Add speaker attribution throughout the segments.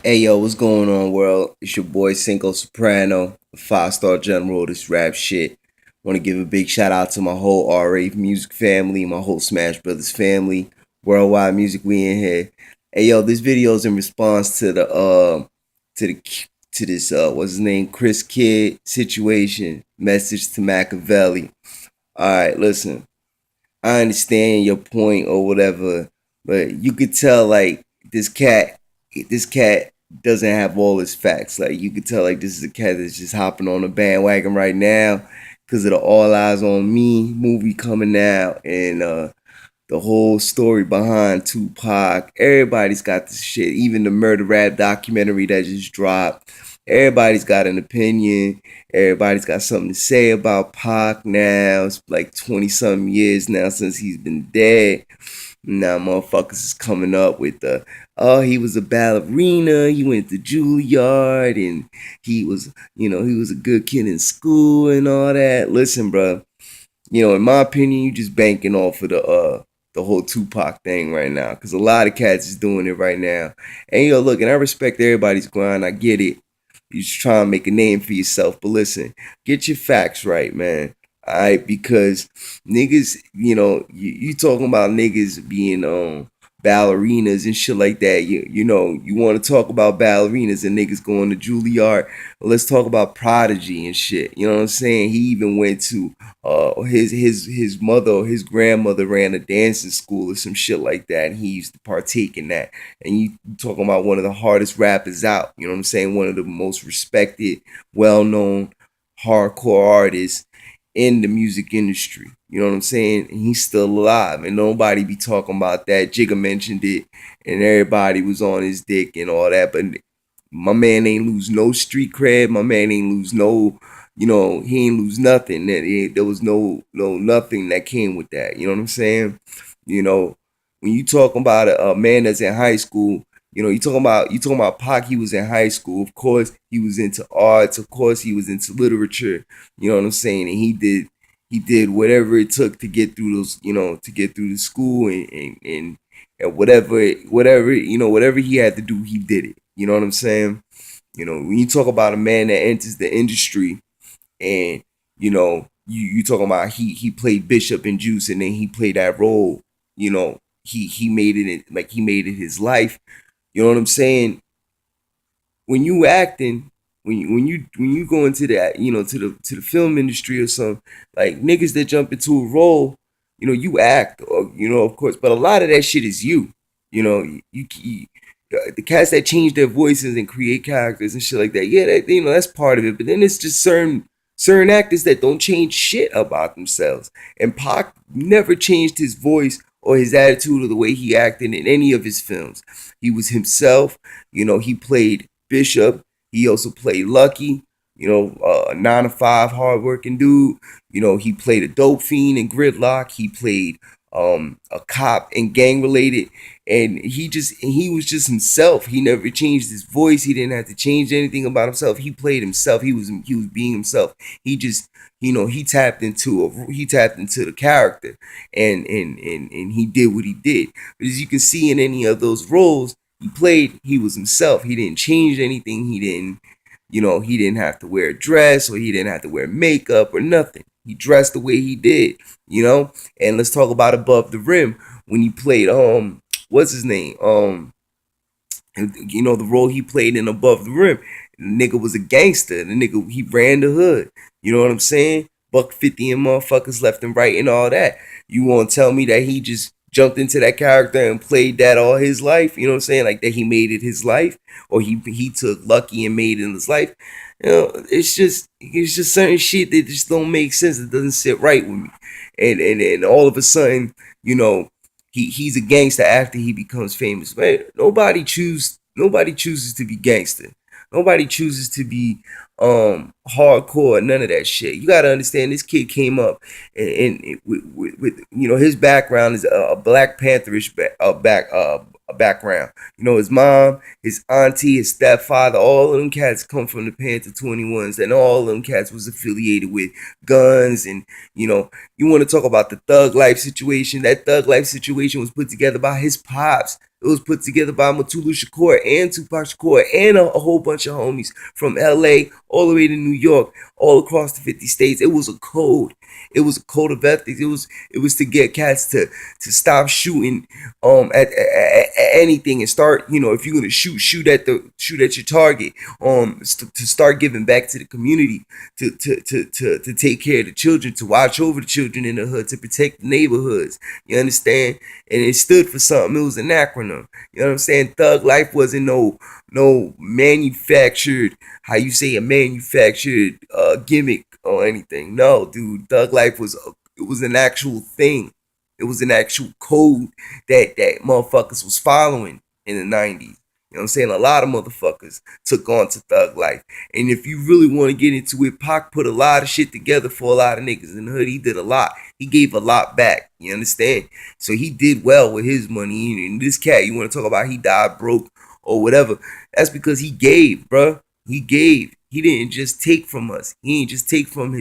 Speaker 1: Hey yo, what's going on, world? It's your boy Cinco Soprano, a 5-star general of this rap shit. Want to give a big shout out to my whole RA music family, my whole Smash Brothers family, worldwide music we in here. Hey yo, this video is in response to to the to this what's his name, Chris Kidd situation. Message to Makaveli. All right, listen. I understand your point or whatever, but you could tell like this cat doesn't have all his facts. Like you could tell like this is a cat that's just hopping on the bandwagon right now because of the All Eyes on Me movie coming out and the whole story behind Tupac. Everybody's got this shit. Even the murder rap documentary that just dropped. Everybody's got an opinion. Everybody's got something to say about Pac now. It's like 20 something years now since he's been dead. Now motherfuckers is coming up with oh, he was a ballerina, he went to Juilliard and he was a good kid in school and all that. Listen, bro, in my opinion, you just banking off of the whole Tupac thing right now, because a lot of cats is doing it right now. And look, and I respect everybody's grind. I get it. You just trying to make a name for yourself, but listen, get your facts right, man. All right, because niggas, you talking about niggas being ballerinas and shit like that. You want to talk about ballerinas and niggas going to Juilliard. Well, let's talk about Prodigy and shit. You know what I'm saying? He even went to his mother or his grandmother ran a dancing school or some shit like that, and he used to partake in that. And you talking about one of the hardest rappers out. You know what I'm saying? One of the most respected, well known hardcore artists in the music industry. You know what I'm saying? And he's still alive. And nobody be talking about that. Jigga mentioned it and everybody was on his dick and all that. But my man ain't lose no street cred. My man ain't lose no, he ain't lose nothing. There was no nothing that came with that. You know what I'm saying? You know, when you talking about a man that's in high school, you talking about Pac. He was in high school. Of course, he was into arts. Of course, he was into literature. You know what I'm saying? And he did whatever it took to get through those. To get through the school and whatever he had to do, he did it. You know what I'm saying? When you talk about a man that enters the industry, and you talking about he played Bishop and Juice, and then he played that role. He made it like he made it his life. You know what I'm saying? When you acting, when you go into that, to the film industry or something, like niggas that jump into a role, you act, or of course, but a lot of that shit is you. You the cats that change their voices and create characters and shit like that. Yeah, that's part of it. But then it's just certain actors that don't change shit about themselves. And Pac never changed his voice or his attitude or the way he acted in any of his films. He was himself. He played Bishop. He also played Lucky. A 9 to 5 hardworking dude. He played a dope fiend in Gridlock. He played a cop and gang related, and he was just himself. He never changed his voice. He didn't have to change anything about himself. He played himself. He was being himself. He just he tapped into the character, and he did what he did. But as you can see in any of those roles he played, he was himself. He didn't change anything. He didn't have to wear a dress, or he didn't have to wear makeup or nothing. He dressed the way he did. And let's talk about Above the Rim, when he played what's his name? The role he played in Above the Rim. The nigga was a gangster. The nigga, he ran the hood. You know what I'm saying? Buck 50 and motherfuckers left and right and all that. You want to tell me that he just jumped into that character and played that all his life? You know what I'm saying? Like that he made it his life, or he took Lucky and made it his life. It's just certain shit that just don't make sense. It doesn't sit right with me. And all of a sudden, he's a gangster after he becomes famous. Man, nobody chooses to be gangster. Nobody chooses to be hardcore, none of that shit. You gotta understand, this kid came up and with his background is a Black Pantherish background. His mom, his auntie, his stepfather, all of them cats come from the Panther 21s, and all of them cats was affiliated with guns. And you want to talk about the thug life situation? That thug life situation was put together by his pops. It was put together by Mutulu Shakur and Tupac Shakur and a whole bunch of homies from LA all the way to New York, all across the 50 states. It was a code. It was a code of ethics. It was to get cats to stop shooting at anything and start, if you're gonna shoot at your target, to start giving back to the community, to take care of the children, to watch over the children in the hood, to protect the neighborhoods. You understand? And it stood for something. It was an acronym. You know what I'm saying? Thug life wasn't no manufactured, how you say, a manufactured gimmick or anything. No, dude, thug life was an actual thing. It was an actual code that motherfuckers was following in the 90s. You know what I'm saying? A lot of motherfuckers took on to thug life. And if you really want to get into it, Pac put a lot of shit together for a lot of niggas in the hood. He did a lot. He gave a lot back. You understand? So he did well with his money. And this cat, you want to talk about he died broke or whatever. That's because he gave, bruh. He gave. He didn't just take from us. He didn't just take from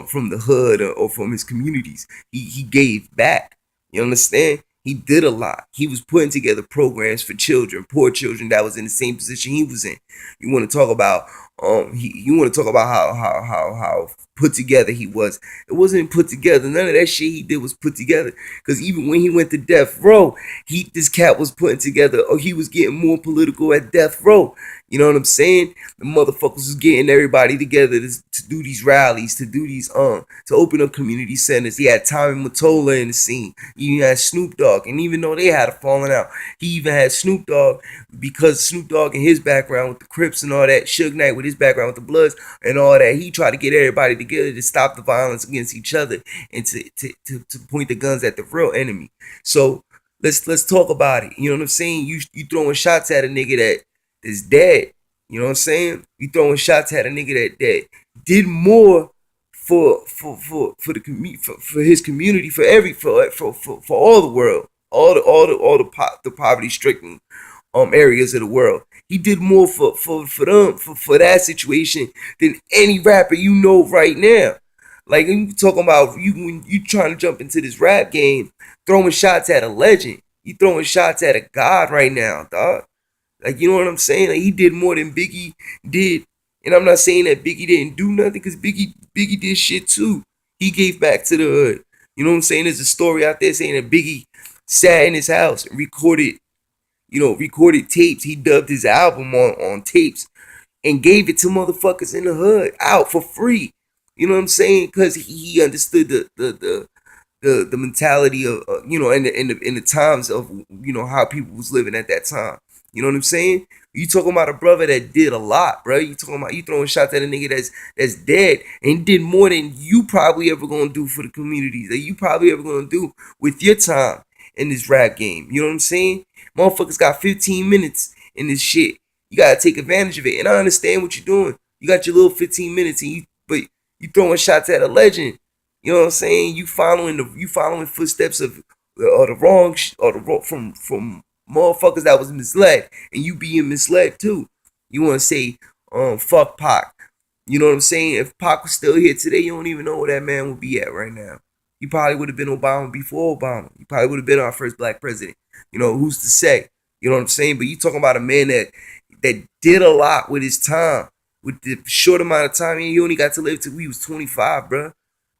Speaker 1: from the hood or from his communities. He gave back. You understand? He did a lot. He was putting together programs for children, poor children that was in the same position he was in. You want to talk about you want to talk about how put together he was. It wasn't put together. None of that shit he did was put together. Because even when he went to death row, this cat was putting together, or he was getting more political at death row. You know what I'm saying? The motherfuckers was getting everybody together to do these rallies, to do these to open up community centers. He had Tommy Mottola in the scene. He even had Snoop Dogg, and even though they had a falling out, he even had Snoop Dogg, because Snoop Dogg and his background with the Crips and all that, Suge Knight with his background with the Bloods and all that, he tried to get everybody together to stop the violence against each other and to point the guns at the real enemy. So let's talk about it. You know what I'm saying? You throwing shots at a nigga that's dead. You know what I'm saying? You throwing shots at a nigga that did more for his community, for all the world, the poverty stricken areas of the world. He did more for them, for that situation, than any rapper you know right now. Like, you talking about, when you trying to jump into this rap game, throwing shots at a legend. You throwing shots at a god right now, dog. Like, you know what I'm saying? Like, he did more than Biggie did. And I'm not saying that Biggie didn't do nothing, because Biggie did shit too. He gave back to the hood. You know what I'm saying? There's a story out there saying that Biggie sat in his house and recorded tapes. He dubbed his album on tapes and gave it to motherfuckers in the hood out for free. You know what I'm saying? Because he understood the mentality of in the times of how people was living at that time. You know what I'm saying? You talking about a brother that did a lot, bro. You talking about, you throwing shots at a nigga that's dead and did more than you probably ever gonna do for the communities, that you probably ever gonna do with your time in this rap game. You know what I'm saying? Motherfuckers got 15 minutes in this shit. You gotta take advantage of it. And I understand what you're doing. You got your little 15 minutes, but you throwing shots at a legend. You know what I'm saying? You following footsteps of the wrong from motherfuckers that was misled, and you being misled too. You want to say, fuck Pac. You know what I'm saying? If Pac was still here today, you don't even know where that man would be at right now. He probably would have been Obama before Obama. He probably would have been our first black president. Who's to say? You know what I'm saying? But you talking about a man that did a lot with his time, with the short amount of time. He only got to live till he was 25, bro.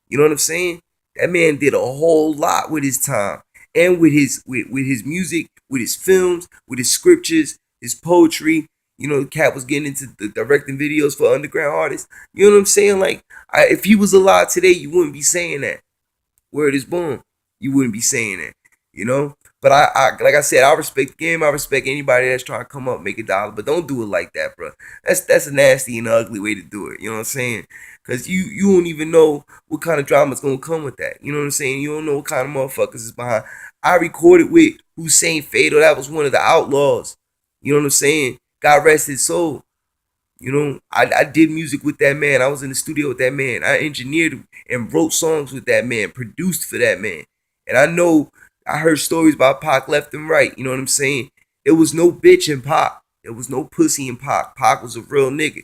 Speaker 1: You know what I'm saying? That man did a whole lot with his time, and with his music, with his films, with his scriptures, his poetry. The cat was getting into the directing videos for underground artists. You know what I'm saying? Like, if he was alive today, you wouldn't be saying that. Word is born. You wouldn't be saying that. But I like I said, I respect the game. I respect anybody that's trying to come up, make a dollar, but don't do it like that, bro. That's a nasty and ugly way to do it. You know what I'm saying? Because you don't even know what kind of drama's gonna come with that. You know what I'm saying? You don't know what kind of motherfuckers is behind. I recorded with Hussein Fatal. That was one of the outlaws. You know what I'm saying? God rest his soul. I did music with that man. I was in the studio with that man. I engineered and wrote songs with that man, produced for that man. And I know I heard stories about Pac left and right. You know what I'm saying? There was no bitch in Pac. There was no pussy in Pac. Pac was a real nigga.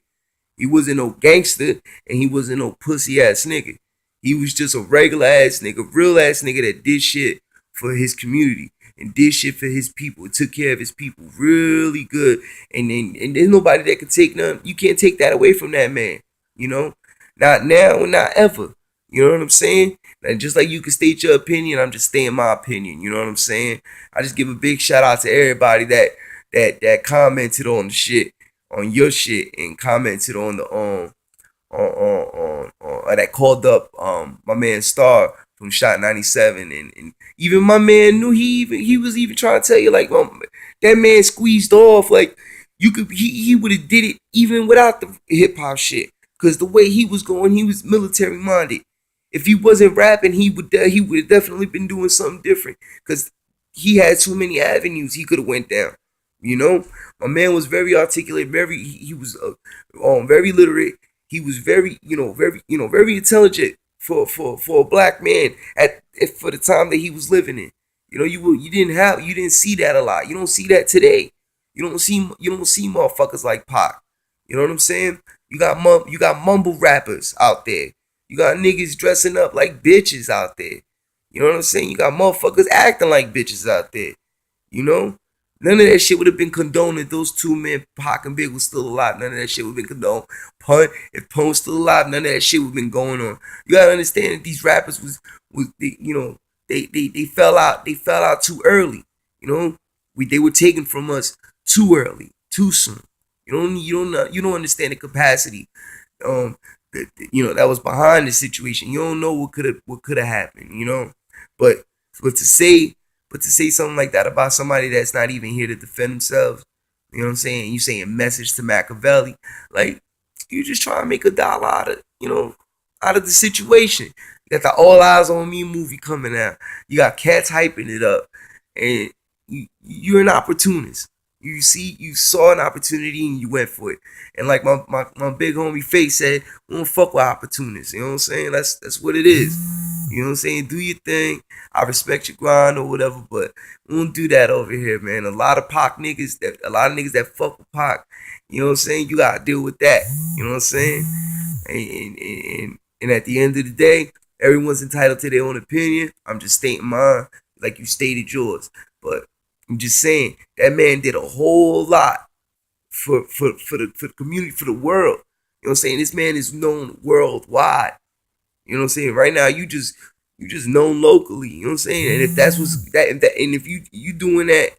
Speaker 1: He wasn't no gangster and he wasn't no pussy ass nigga. He was just a regular ass nigga, real ass nigga that did shit for his community and did shit for his people. Took care of his people really good. And there's nobody that can take none. You can't take that away from that man. You know, not now and not ever. You know what I'm saying? And just like you can state your opinion, I'm just stating my opinion. You know what I'm saying? I just give a big shout out to everybody that commented on the shit, on your shit, and commented on the that called up my man Star from Shot 97, and even my man knew he was even trying to tell you like that man squeezed off like you could he would have did it even without the hip hop shit, because the way he was going, he was military minded. If he wasn't rapping, he would have definitely been doing something different, because he had too many avenues he could have went down. You know, my man was very articulate, very he was very literate. He was very very intelligent for a black man for the time that he was living in. You didn't see that a lot. You don't see that today. You don't see motherfuckers like Pac. You know what I'm saying? You got mumble rappers out there. You got niggas dressing up like bitches out there. You know what I'm saying? You got motherfuckers acting like bitches out there. You know? None of that shit would have been condoned if those two men, Pac and Big, was still alive. None of that shit would have been condoned. If Pun was still alive, none of that shit would have been going on. You gotta understand that these rappers was they fell out. They fell out too early. You know, they were taken from us too early, too soon. You don't understand the capacity that was behind the situation. You don't know what could have happened. But but to say something like that about somebody that's not even here to defend themselves, you know what I'm saying? You saying message to Makaveli, like you just trying to make a dollar out of the situation. You got the All Eyes on Me movie coming out. You got cats hyping it up, and you're an opportunist. You saw an opportunity and you went for it. And like my big homie Face said, we don't fuck with opportunists. You know what I'm saying? That's what it is. You know what I'm saying? Do your thing. I respect your grind or whatever, but we don't do that over here, man. A lot of niggas that fuck with Pac, you know what I'm saying? You gotta deal with that. You know what I'm saying? And at the end of the day, everyone's entitled to their own opinion. I'm just stating mine, like you stated yours. But I'm just saying that man did a whole lot for the community, for the world. You know what I'm saying? This man is known worldwide. You know what I'm saying? Right now, you just known locally. You know what I'm saying? And if that's what's that, and if you doing that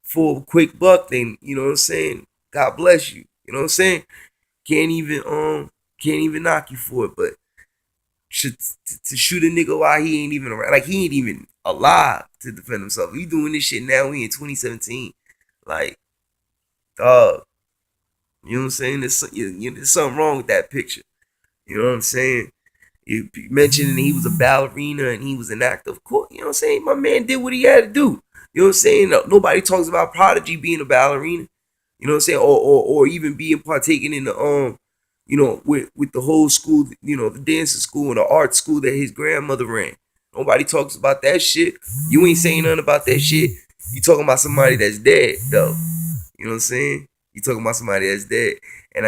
Speaker 1: for a quick buck, then you know what I'm saying. God bless you. You know what I'm saying? Can't even knock you for it. But to shoot a nigga while he ain't even around, like he ain't even alive to defend himself. We doing this shit now. We in 2017. Like, dog. You know what I'm saying? There's something wrong with that picture. You know what I'm saying? You mentioned he was a ballerina and he was an actor. Of course, you know what I'm saying? My man did what he had to do. You know what I'm saying? Nobody talks about Prodigy being a ballerina. You know what I'm saying? Or even being partaking in the with the whole school, the dancing school and the art school that his grandmother ran. Nobody talks about that shit. You ain't saying nothing about that shit. You talking about somebody that's dead though. You know what I'm saying? You talking about somebody that's dead. And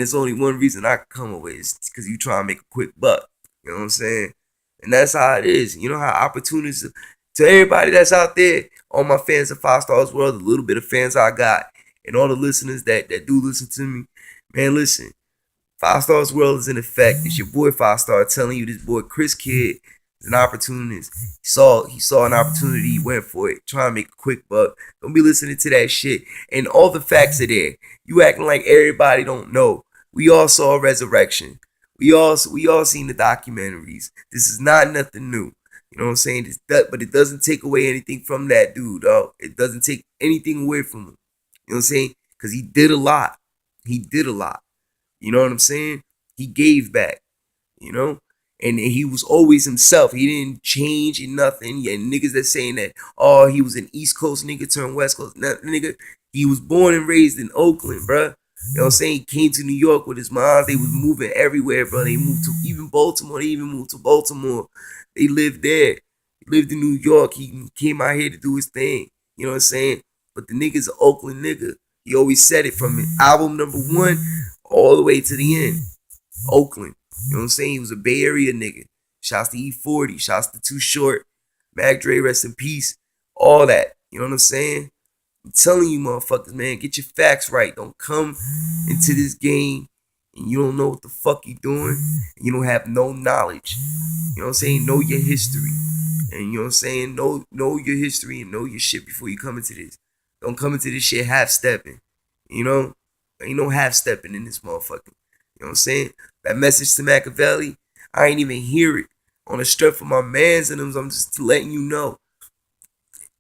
Speaker 1: it's only one reason I can come away is because you try to make a quick buck. You know what I'm saying? And that's how it is. You know how opportunities to everybody that's out there, all my fans of Five Stars World, the little bit of fans I got, and all the listeners that do listen to me, man, listen. Five Stars World is in effect. It's your boy Five Star telling you this boy Chris Kidd is an opportunist. He saw an opportunity, he went for it, trying to make a quick buck. Don't be listening to that shit. And all the facts are there. You acting like everybody don't know. We all saw Resurrection. We all seen the documentaries. This is not nothing new. You know what I'm saying? But it doesn't take away anything from that dude, dog. It doesn't take anything away from him. You know what I'm saying? Because he did a lot. He did a lot. You know what I'm saying? He gave back. You know? And he was always himself. He didn't change in nothing. Yeah, niggas that saying that, oh, he was an East Coast nigga turned West Coast. Nah, nigga, he was born and raised in Oakland, bruh. You know what I'm saying? He came to New York with his mom. They was moving everywhere, bro. They moved to even Baltimore. They even moved to Baltimore. They lived there. He lived in New York. He came out here to do his thing. You know what I'm saying? But the nigga's an Oakland nigga. He always said it from his album number one all the way to the end. Oakland. You know what I'm saying? He was a Bay Area nigga. Shouts to E40. Shouts to Too Short. Mac Dre, rest in peace. All that. You know what I'm saying? I'm telling you, motherfuckers, man, get your facts right. Don't come into this game and you don't know what the fuck you doing and you don't have no knowledge. You know what I'm saying? Know your history. And you know what I'm saying? Know your history and know your shit before you come into this. Don't come into this shit half stepping. You know? Ain't no half stepping in this motherfucker. You know what I'm saying? That message to Makaveli, I ain't even hear it. On the strength of my mans and them, I'm just letting you know.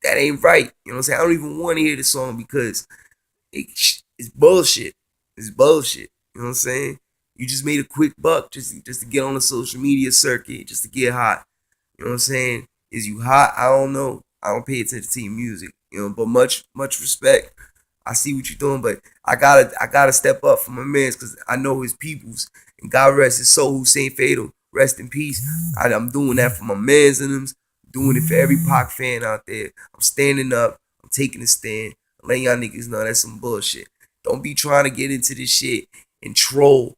Speaker 1: That ain't right. You know what I'm saying? I don't even want to hear the song because it's bullshit. It's bullshit. You know what I'm saying? You just made a quick buck just to get on the social media circuit, just to get hot. You know what I'm saying? Is you hot? I don't know. I don't pay attention to your music. You know, but much respect. I see what you're doing, but I gotta step up for my mans because I know his peoples. And God rest his soul, Hussein Fatal. Rest in peace. I'm doing that for my mans and them. Doing it for every Pac fan out there. I'm standing up. I'm taking a stand. I'm letting y'all niggas know that's some bullshit. Don't be trying to get into this shit and troll.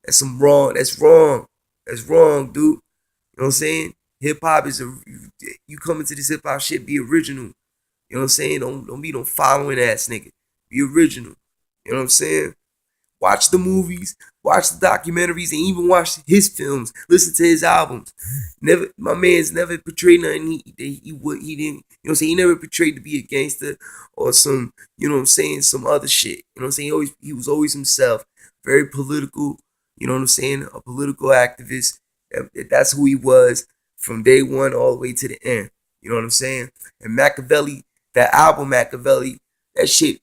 Speaker 1: That's some wrong. That's wrong. That's wrong, dude. You know what I'm saying? Hip hop is you come into this hip hop shit, be original. You know what I'm saying? Don't be no following ass nigga. Be original. You know what I'm saying? Watch the movies, watch the documentaries, and even watch his films. Listen to his albums. Never, my man's never portrayed nothing. He didn't. You know what I'm saying? He never portrayed to be a gangster or some. You know what I'm saying? Some other shit. You know what I'm saying? He was always himself. Very political. You know what I'm saying? A political activist. That's who he was from day one all the way to the end. You know what I'm saying? And Makaveli, that album Makaveli, that shit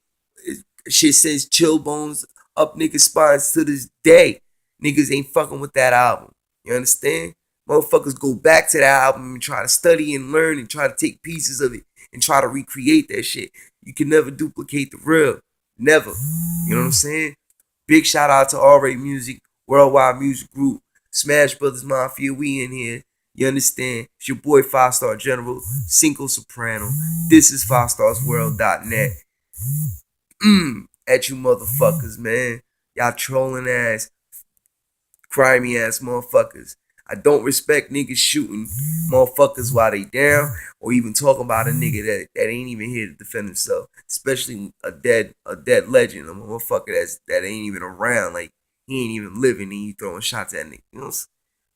Speaker 1: sends chill bones up niggas' spines to this day. Niggas ain't fucking with that album. You understand? Motherfuckers go back to that album and try to study and learn and try to take pieces of it and try to recreate that shit. You can never duplicate the real. Never. You know what I'm saying? Big shout out to RA Music, Worldwide Music Group, Smash Brothers Mafia. We in here. You understand? It's your boy 5-Star General, Cinco Soprano. This is 5starsworld.net. At you motherfuckers, man. Y'all trolling ass, grimy ass motherfuckers. I don't respect niggas shooting motherfuckers while they down or even talking about a nigga that ain't even here to defend himself. Especially a dead legend, a motherfucker that ain't even around. Like he ain't even living and you throwing shots at niggas. You know,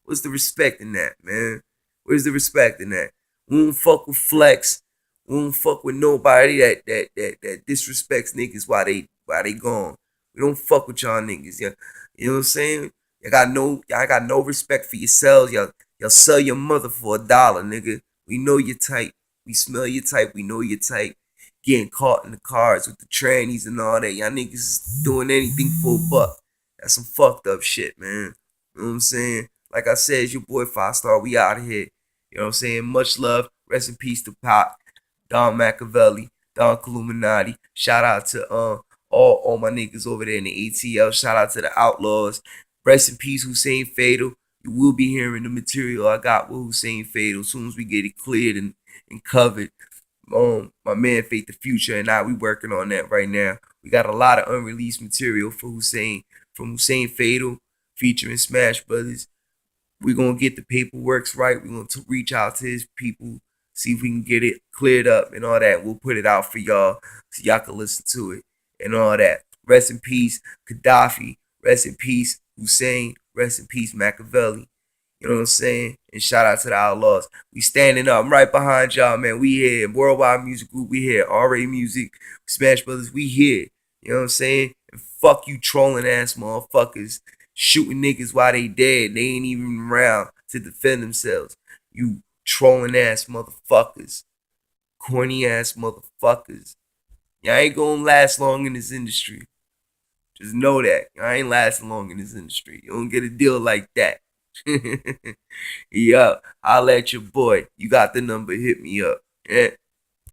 Speaker 1: what's the respect in that, man? Where's the respect in that? We don't fuck with Flex. We don't fuck with nobody that disrespects niggas while they gone. We don't fuck with y'all niggas. Yeah. You know what I'm saying? Y'all got no respect for yourselves. Y'all sell your mother for $1, nigga. We know your type. We smell your type. We know your type. Getting caught in the cars with the trannies and all that. Y'all niggas is doing anything for $1. That's some fucked up shit, man. You know what I'm saying? Like I said, it's your boy 5-Star. We out of here. You know what I'm saying? Much love. Rest in peace to Pac, Don Makaveli, Don Illuminati. Shout out to all my niggas over there in the ATL. Shout out to the Outlaws. Rest in peace, Hussein Fatal. You will be hearing the material I got with Hussein Fatal as soon as we get it cleared and covered. My man Faith the Future and I, we working on that right now. We got a lot of unreleased material for Hussein, from Hussein Fatal, featuring Smash Brothers. We're going to get the paperwork right. We're going to reach out to his people, see if we can get it cleared up and all that. We'll put it out for y'all so y'all can listen to it and all that. Rest in peace, Gaddafi. Rest in peace, Hussein. Rest in peace, Makaveli. You know what I'm saying? And shout out to the Outlaws. We standing up. I'm right behind y'all, man. We here. Worldwide Music Group, we here. RA Music, Smash Brothers, we here. You know what I'm saying? And fuck you trolling ass motherfuckers. Shooting niggas while they dead. They ain't even around to defend themselves. You trolling ass motherfuckers. Corny ass motherfuckers. Y'all ain't gonna last long in this industry. Just know that. Y'all ain't lasting long in this industry. You don't get a deal like that. Yeah, I'll let your boy. You got the number. Hit me up. Yeah.